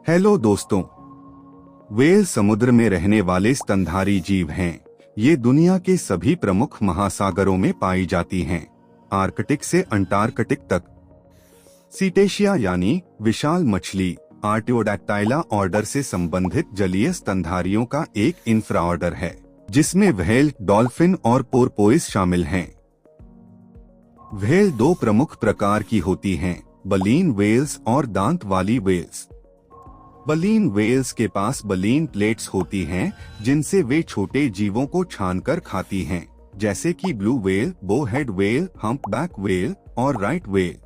Hello दोस्तों, whale समुद्र में रहने वाले स्तनधारी जीव हैं। ये दुनिया के सभी प्रमुख महासागरों में पाई जाती हैं, आर्कटिक से अंटार्कटिक तक। सीटेशिया यानी विशाल मछली आर्टियोडैक्टाइला ऑर्डर से संबंधित जलीय स्तनधारियों का एक इंफ्राऑर्डर है, जिसमें व्हेल, डॉल्फिन और पोर्पोइस शामिल हैं। व्हेल दो प्रमुख प्रकार की होती हैं, बलीन व्हेल्स और दांत वाली व्हेल्स। बलीन व्हेल्स के पास बलीन प्लेट्स होती हैं, जिनसे वे छोटे जीवों को छानकर खाती हैं, जैसे कि blue whale, bowhead whale, humpback whale और राइट व्हेल।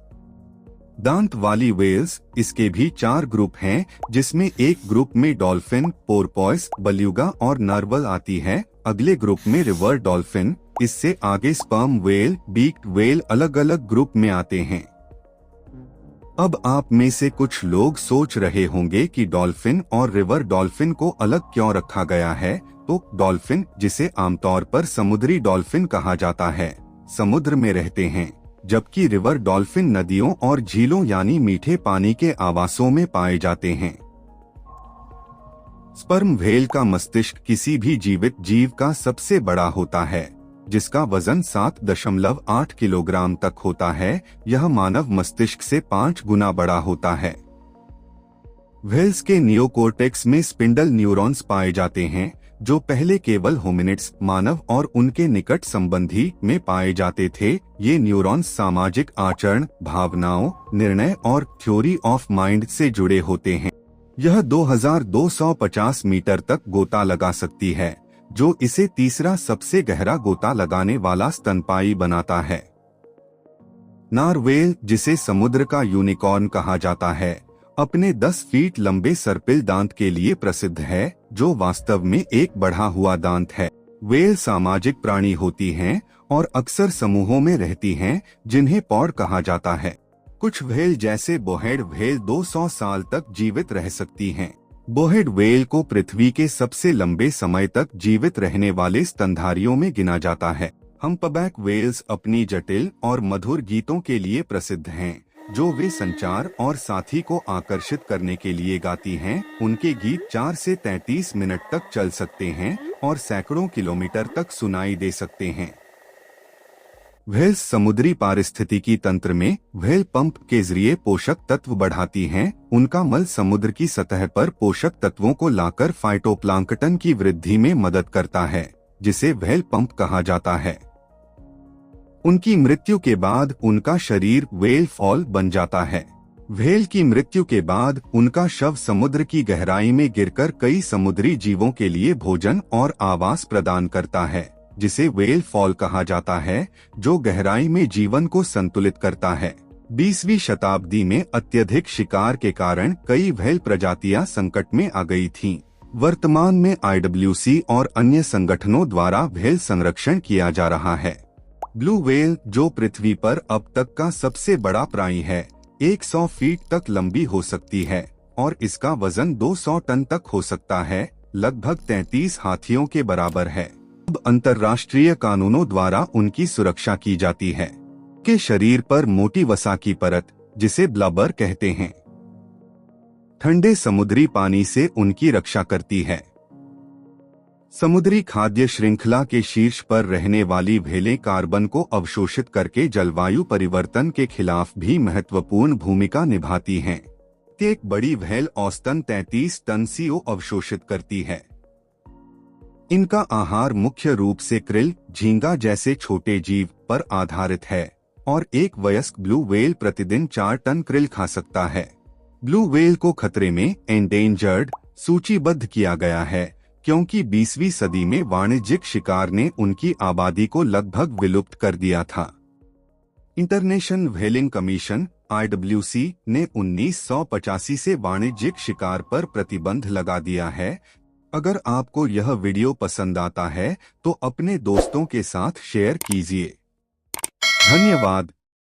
दांत वाली व्हेल्स, इसके भी 4 ग्रुप हैं, जिसमें एक ग्रुप में डॉल्फिन, पोर्पोइस, बल्यूगा और नार्वल आती है। अगले ग्रुप में रिवर डॉल्फिन, इससे आगे स्पर्म व्हेल, बीक्ड व्हेल अलग अलग ग्रुप में आते हैं। अब आप में से कुछ लोग सोच रहे होंगे कि डॉल्फिन और रिवर डॉल्फिन को अलग क्यों रखा गया है। तो डॉल्फिन, जिसे आमतौर पर समुद्री डॉल्फिन कहा जाता है, समुद्र में रहते हैं, जबकि रिवर डॉल्फिन नदियों और झीलों यानी मीठे पानी के आवासों में पाए जाते हैं। स्पर्म व्हेल का मस्तिष्क किसी भी जीवित जीव का सबसे बड़ा होता है, जिसका वजन 7.8 किलोग्राम तक होता है। यह मानव मस्तिष्क से 5 गुना बड़ा होता है। व्हेल्स के नियोकॉर्टेक्स में स्पिंडल न्यूरॉन्स पाए जाते हैं, जो पहले केवल होमिनिड्स, मानव और उनके निकट संबंधी में पाए जाते थे। ये न्यूरॉन्स सामाजिक आचरण, भावनाओं, निर्णय और थ्योरी ऑफ माइंड से जुड़े होते हैं। यह 2250 मीटर तक गोता लगा सकती है, जो इसे तीसरा सबसे गहरा गोता लगाने वाला स्तनपायी बनाता है। नारवेल, जिसे समुद्र का यूनिकॉर्न कहा जाता है, अपने 10 फीट लंबे सर्पिल दांत के लिए प्रसिद्ध है, जो वास्तव में एक बढ़ा हुआ दांत है। व्हेल सामाजिक प्राणी होती हैं और अक्सर समूहों में रहती हैं, जिन्हें पॉड कहा जाता है। कुछ व्हेल जैसे बोहेड व्हेल 200 साल तक जीवित रह सकती हैं। बोहेड व्हेल को पृथ्वी के सबसे लंबे समय तक जीवित रहने वाले स्तनधारियों में गिना जाता है। हम्पबैक व्हेल्स अपनी जटिल और मधुर गीतों के लिए प्रसिद्ध हैं, जो वे संचार और साथी को आकर्षित करने के लिए गाती हैं। उनके गीत 4 से 33 मिनट तक चल सकते हैं और सैकड़ों किलोमीटर तक सुनाई दे सकते हैं। व्हेल्स समुद्री पारिस्थितिकी तंत्र में व्हेल पंप के जरिए पोषक तत्व बढ़ाती हैं। उनका मल समुद्र की सतह पर पोषक तत्वों को लाकर फाइटोप्लांक्टन की वृद्धि में मदद करता है, जिसे व्हेल पंप कहा जाता है। उनकी मृत्यु के बाद उनका शरीर व्हेल फॉल बन जाता है। व्हेल की मृत्यु के बाद उनका शव समुद्र की गहराई में गिरकर कई समुद्री जीवों के लिए भोजन और आवास प्रदान करता है, जिसे व्हेल फॉल कहा जाता है, जो गहराई में जीवन को संतुलित करता है। 20वीं शताब्दी में अत्यधिक शिकार के कारण कई व्हेल प्रजातियां संकट में आ गई थीं। वर्तमान में IWC और अन्य संगठनों द्वारा व्हेल संरक्षण किया जा रहा है। ब्लू व्हेल, जो पृथ्वी पर अब तक का सबसे बड़ा प्राणी है, 100 फीट तक लंबी हो सकती है और इसका वजन 200 टन तक हो सकता है, लगभग 33 हाथियों के बराबर है। अब अंतर्राष्ट्रीय कानूनों द्वारा उनकी सुरक्षा की जाती है। के शरीर पर मोटी वसा की परत, जिसे ब्लबर कहते हैं, ठंडे समुद्री पानी से उनकी रक्षा करती है। समुद्री खाद्य श्रृंखला के शीर्ष पर रहने वाली व्हेलें कार्बन को अवशोषित करके जलवायु परिवर्तन के खिलाफ भी महत्वपूर्ण भूमिका निभाती हैं। एक बड़ी व्हेल औसतन 33 टन CO अवशोषित करती है। इनका आहार मुख्य रूप से क्रिल, झींगा जैसे छोटे जीव पर आधारित है और एक वयस्क ब्लू व्हेल प्रतिदिन 4 टन क्रिल खा सकता है। ब्लू व्हेल को खतरे में एंडेंजर्ड सूचीबद्ध किया गया है, क्योंकि 20वीं सदी में वाणिज्यिक शिकार ने उनकी आबादी को लगभग विलुप्त कर दिया था। इंटरनेशनल व्हेलिंग कमीशन IWC ने 1985 से वाणिज्यिक शिकार पर प्रतिबंध लगा दिया है। अगर आपको यह वीडियो पसंद आता है तो अपने दोस्तों के साथ शेयर कीजिए। धन्यवाद।